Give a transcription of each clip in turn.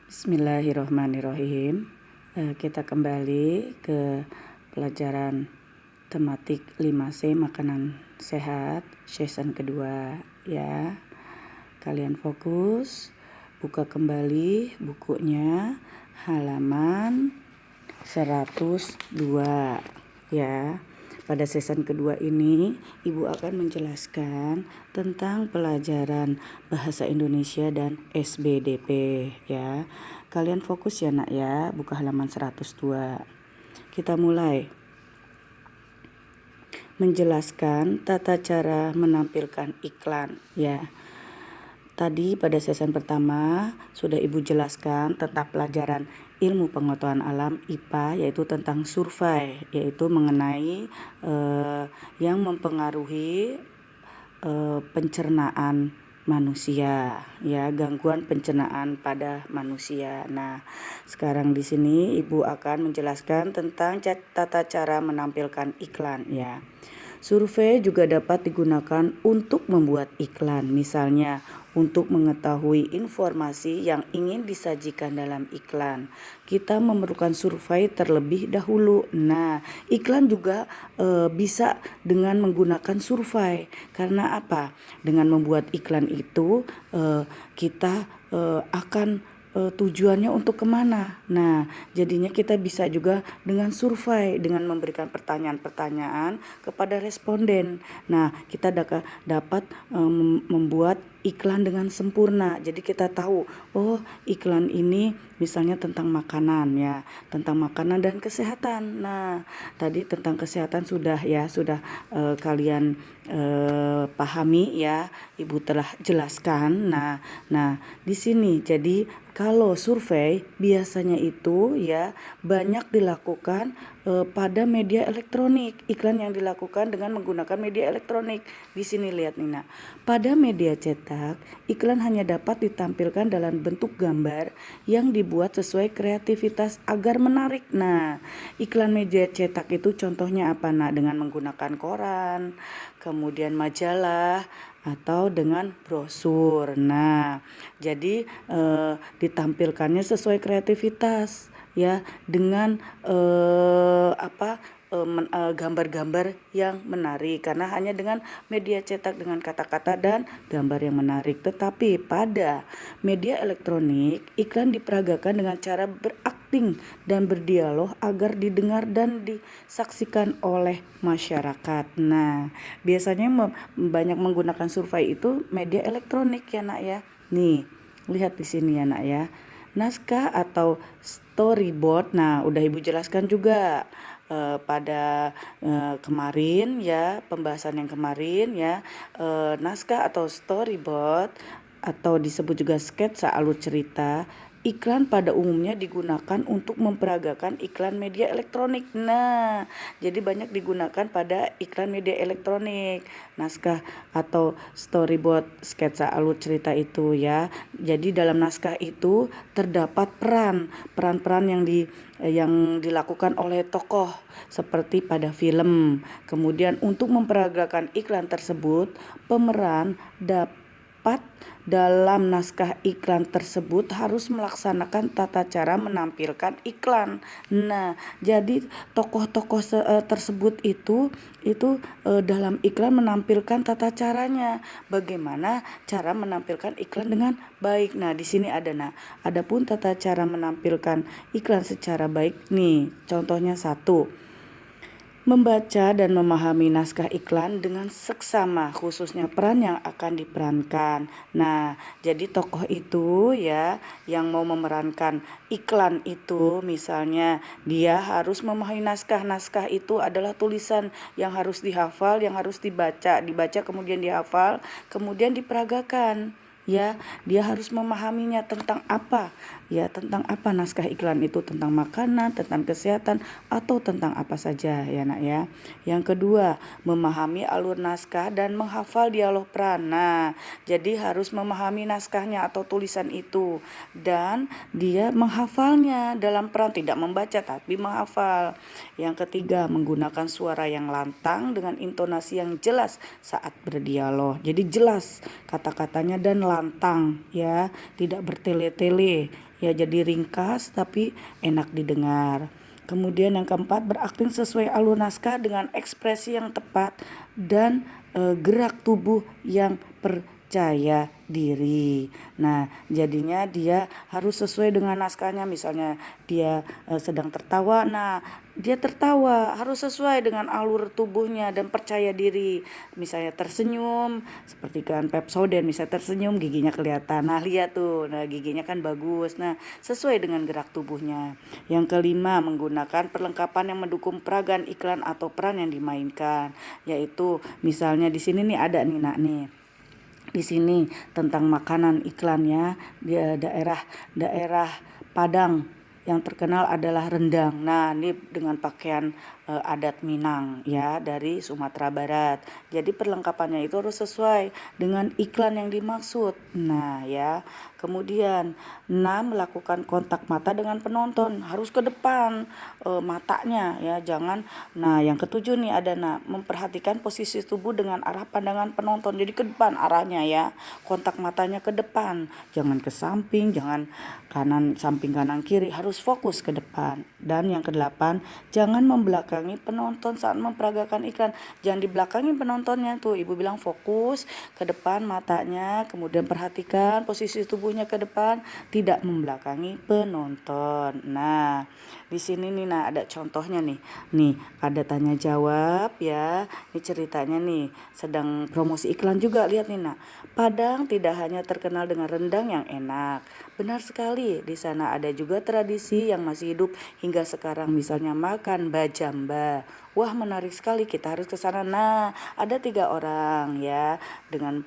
Bismillahirrohmanirrohim. Kita kembali ke pelajaran tematik 5C makanan sehat season kedua ya. Kalian fokus, buka kembali bukunya halaman 102 ya. Pada season kedua ini, Ibu akan menjelaskan tentang pelajaran Bahasa Indonesia dan SBDP ya. Kalian fokus ya nak ya, buka halaman 102. Kita mulai. Menjelaskan tata cara menampilkan iklan ya. Tadi pada season pertama sudah Ibu jelaskan tentang pelajaran ilmu pengetahuan alam IPA, yaitu tentang survei, yaitu mengenai yang mempengaruhi pencernaan manusia ya, gangguan pencernaan pada manusia. Nah, sekarang di sini Ibu akan menjelaskan tentang tata cara menampilkan iklan ya. Survei juga dapat digunakan untuk membuat iklan, misalnya untuk mengetahui informasi yang ingin disajikan dalam iklan. Kita memerlukan survei terlebih dahulu. Nah, iklan juga bisa dengan menggunakan survei. Karena apa? Dengan membuat iklan itu kita akan tujuannya untuk kemana. Nah, jadinya kita bisa juga dengan survei, dengan memberikan pertanyaan-pertanyaan kepada responden. Nah, kita dapat membuat iklan dengan sempurna. Jadi kita tahu, oh iklan ini misalnya tentang makanan ya, tentang makanan dan kesehatan. Nah, tadi tentang kesehatan sudah kalian pahami ya, Ibu telah jelaskan. Nah di sini jadi kalau survei biasanya itu ya banyak dilakukan pada media elektronik. Iklan yang dilakukan dengan menggunakan media elektronik. Di sini lihat Nina. Pada media cetak, iklan hanya dapat ditampilkan dalam bentuk gambar yang dibuat sesuai kreativitas agar menarik. Nah, iklan media cetak itu contohnya apa nak? Dengan menggunakan koran, kemudian majalah, atau dengan brosur. Nah, jadi ditampilkannya sesuai kreativitas ya, dengan gambar-gambar yang menarik, karena hanya dengan media cetak dengan kata-kata dan gambar yang menarik. Tetapi pada media elektronik, iklan diperagakan dengan cara berakting dan berdialog agar didengar dan disaksikan oleh masyarakat. Nah, biasanya banyak menggunakan survei itu media elektronik ya nak ya. Nih, lihat di sini ya nak ya. Naskah atau storyboard. Nah, udah Ibu jelaskan juga pada kemarin ya, pembahasan yang kemarin ya. Naskah atau storyboard atau disebut juga sketsa alur cerita. Iklan pada umumnya digunakan untuk memperagakan iklan media elektronik. Nah, jadi banyak digunakan pada iklan media elektronik. Naskah atau storyboard sketsa alur cerita itu ya. Jadi dalam naskah itu terdapat peran-peran yang dilakukan oleh tokoh seperti pada film. Kemudian untuk memperagakan iklan tersebut, pemeran dapat dalam naskah iklan tersebut harus melaksanakan tata cara menampilkan iklan. Nah, jadi tokoh-tokoh tersebut itu dalam iklan menampilkan tata caranya. Bagaimana cara menampilkan iklan dengan baik. Nah, di sini adapun tata cara menampilkan iklan secara baik nih. Contohnya 1. Membaca dan memahami naskah iklan dengan seksama, khususnya peran yang akan diperankan. Nah, jadi tokoh itu ya yang mau memerankan iklan itu, misalnya dia harus memahami naskah. Naskah itu adalah tulisan yang harus dihafal, yang harus dibaca kemudian dihafal, kemudian diperagakan. Ya, dia harus memahaminya tentang apa naskah iklan itu, tentang makanan, tentang kesehatan, atau tentang apa saja ya nak ya. Yang kedua, memahami alur naskah dan menghafal dialog peran. Nah, jadi harus memahami naskahnya atau tulisan itu dan dia menghafalnya dalam peran, tidak membaca tapi menghafal. Yang ketiga, menggunakan suara yang lantang dengan intonasi yang jelas saat berdialog. Jadi jelas kata-katanya dan lantang lantang ya, tidak bertele-tele ya, jadi ringkas tapi enak didengar. Kemudian yang keempat, berakting sesuai alur naskah dengan ekspresi yang tepat dan gerak tubuh yang percaya diri. Nah, jadinya dia harus sesuai dengan naskahnya. Misalnya dia sedang tertawa, nah dia tertawa harus sesuai dengan alur tubuhnya dan percaya diri. Misalnya tersenyum, seperti kan Pepsodent, misalnya tersenyum giginya kelihatan. Nah, lihat tuh, nah giginya kan bagus. Nah, sesuai dengan gerak tubuhnya. Yang kelima, menggunakan perlengkapan yang mendukung peragaan iklan atau peran yang dimainkan, yaitu misalnya di sini nih ada nih nak nih. Di sini tentang makanan iklannya, di daerah Padang yang terkenal adalah rendang. Nah, ini dengan pakaian adat Minang ya, dari Sumatera Barat. Jadi perlengkapannya itu harus sesuai dengan iklan yang dimaksud. Nah, ya. Kemudian 6, melakukan kontak mata dengan penonton, harus ke depan matanya ya, jangan. Nah, yang ketujuh nih ada memperhatikan posisi tubuh dengan arah pandangan penonton. Jadi ke depan arahnya ya. Kontak matanya ke depan, jangan ke samping, jangan samping kanan kiri, harus fokus ke depan. Dan yang kedelapan, jangan membelakangi penonton saat memperagakan iklan. Jangan dibelakangi penontonnya tuh. Ibu bilang fokus ke depan matanya, kemudian perhatikan posisi tubuhnya ke depan, tidak membelakangi penonton. Nah, di sini nih ada contohnya nih. Nih, ada tanya jawab ya. Ini ceritanya nih, sedang promosi iklan juga. Lihat nih Padang tidak hanya terkenal dengan rendang yang enak. Benar sekali, di sana ada juga tradisi yang masih hidup hingga sekarang, misalnya makan bajamba. Wah, menarik sekali, kita harus ke sana. Nah, ada 3 orang ya dengan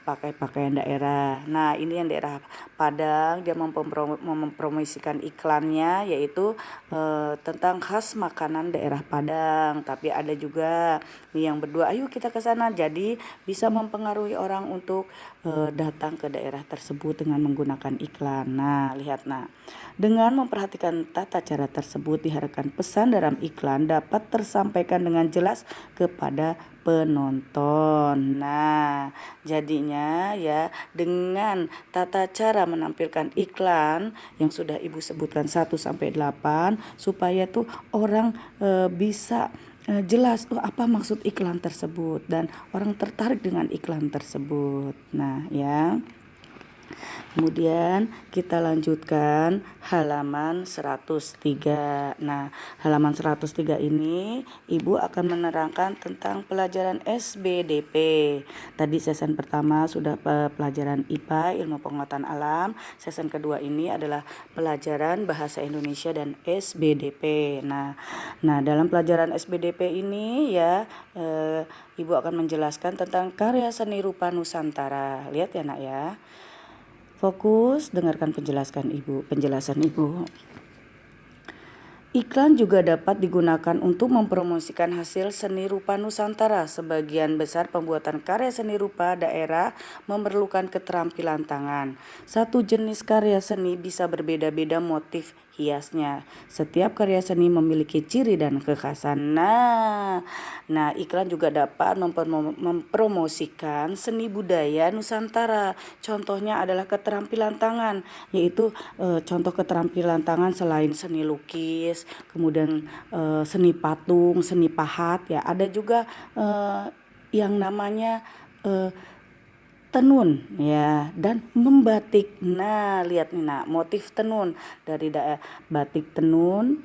pakai pakaian daerah. Nah, ini yang daerah Padang, dia mempromosikan iklannya yaitu tentang khas makanan daerah Padang. Tapi ada juga nih yang berdua, ayo kita ke sana. Jadi bisa mempengaruhi orang untuk datang ke daerah tersebut dengan menggunakan iklan. Nah, lihat dengan memperhatikan tata cara tersebut diharapkan pesan dalam iklan dapat tersampaikan dengan jelas kepada penonton. Nah, jadinya ya dengan tata cara menampilkan iklan yang sudah Ibu sebutkan 1 sampai 8 supaya tuh orang bisa jelas apa maksud iklan tersebut dan orang tertarik dengan iklan tersebut. Nah, ya. Kemudian kita lanjutkan halaman 103. Nah, halaman 103 ini Ibu akan menerangkan tentang pelajaran SBDP. Tadi sesi pertama sudah pelajaran IPA, ilmu pengetahuan alam. Sesi kedua ini adalah pelajaran bahasa Indonesia dan SBDP. Nah, dalam pelajaran SBDP ini ya Ibu akan menjelaskan tentang karya seni rupa Nusantara. Lihat ya ya. Fokus, dengarkan penjelasan Ibu. Iklan juga dapat digunakan untuk mempromosikan hasil seni rupa Nusantara. Sebagian besar pembuatan karya seni rupa daerah memerlukan keterampilan tangan. Satu jenis karya seni bisa berbeda-beda motif hiasnya. Setiap karya seni memiliki ciri dan kekhasan. Nah, iklan juga dapat mempromosikan seni budaya Nusantara. Contohnya adalah keterampilan tangan, yaitu contoh keterampilan tangan selain seni lukis, kemudian seni patung, seni pahat ya, ada juga yang namanya tenun ya, dan membatik. Nah, lihat nih motif tenun dari batik tenun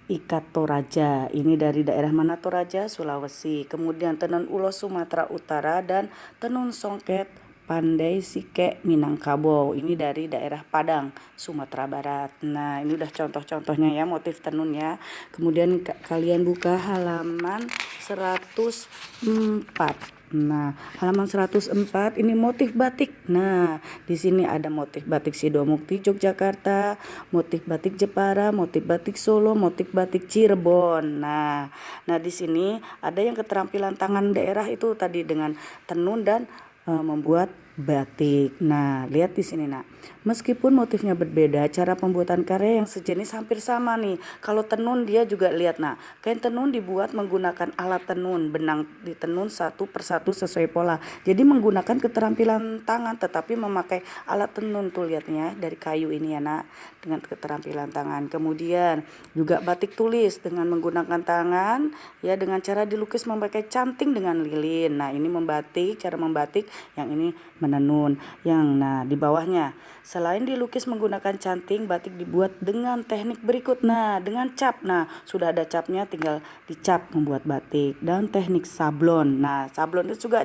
ikat Toraja. Ini dari daerah mana Toraja? Sulawesi. Kemudian tenun ulos Sumatera Utara dan tenun songket Pandai Sike Minangkabau. Ini dari daerah Padang, Sumatera Barat. Nah, ini udah contoh-contohnya ya motif tenun ya. Kemudian kalian buka halaman 104. Nah, halaman 104 ini motif batik. Nah, di sini ada motif batik Sidomukti Yogyakarta, motif batik Jepara, motif batik Solo, motif batik Cirebon. Nah, di sini ada yang keterampilan tangan daerah itu tadi dengan tenun dan membuat batik. Nah, lihat di sini, Nak. Meskipun motifnya berbeda, cara pembuatan karya yang sejenis hampir sama nih. Kalau tenun dia juga lihat, nah, kain tenun dibuat menggunakan alat tenun, benang ditenun satu persatu sesuai pola. Jadi menggunakan keterampilan tangan, tetapi memakai alat tenun tuh lihatnya dari kayu ini ya, Nak, dengan keterampilan tangan. Kemudian juga batik tulis dengan menggunakan tangan, ya dengan cara dilukis memakai canting dengan lilin. Nah, ini membatik, cara membatik, yang ini menenun. Nah, di bawahnya selain dilukis menggunakan canting, batik dibuat dengan teknik berikut. Nah, dengan cap. Nah, sudah ada capnya, tinggal dicap membuat batik. Dan teknik sablon. Nah, sablon itu juga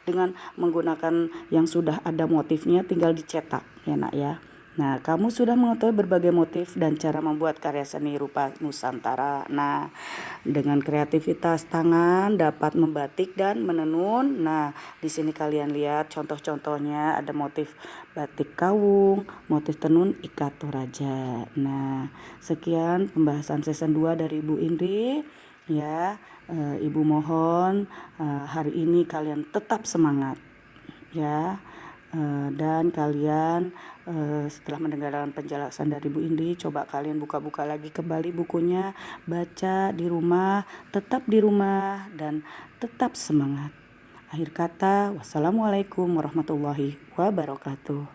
dengan menggunakan yang sudah ada motifnya, tinggal dicetak ya, Nak ya. Nah, kamu sudah mengetahui berbagai motif dan cara membuat karya seni rupa Nusantara. Nah, dengan kreativitas tangan dapat membatik dan menenun. Nah, di sini kalian lihat contoh-contohnya, ada motif batik kawung, motif tenun ikat toraja. Nah, sekian pembahasan season 2 dari Ibu Indri ya. Ibu mohon hari ini kalian tetap semangat ya. Dan kalian setelah mendengarkan penjelasan dari Bu Indi, coba kalian buka-buka lagi kembali bukunya, baca di rumah, tetap di rumah dan tetap semangat. Akhir kata, wassalamualaikum warahmatullahi wabarakatuh.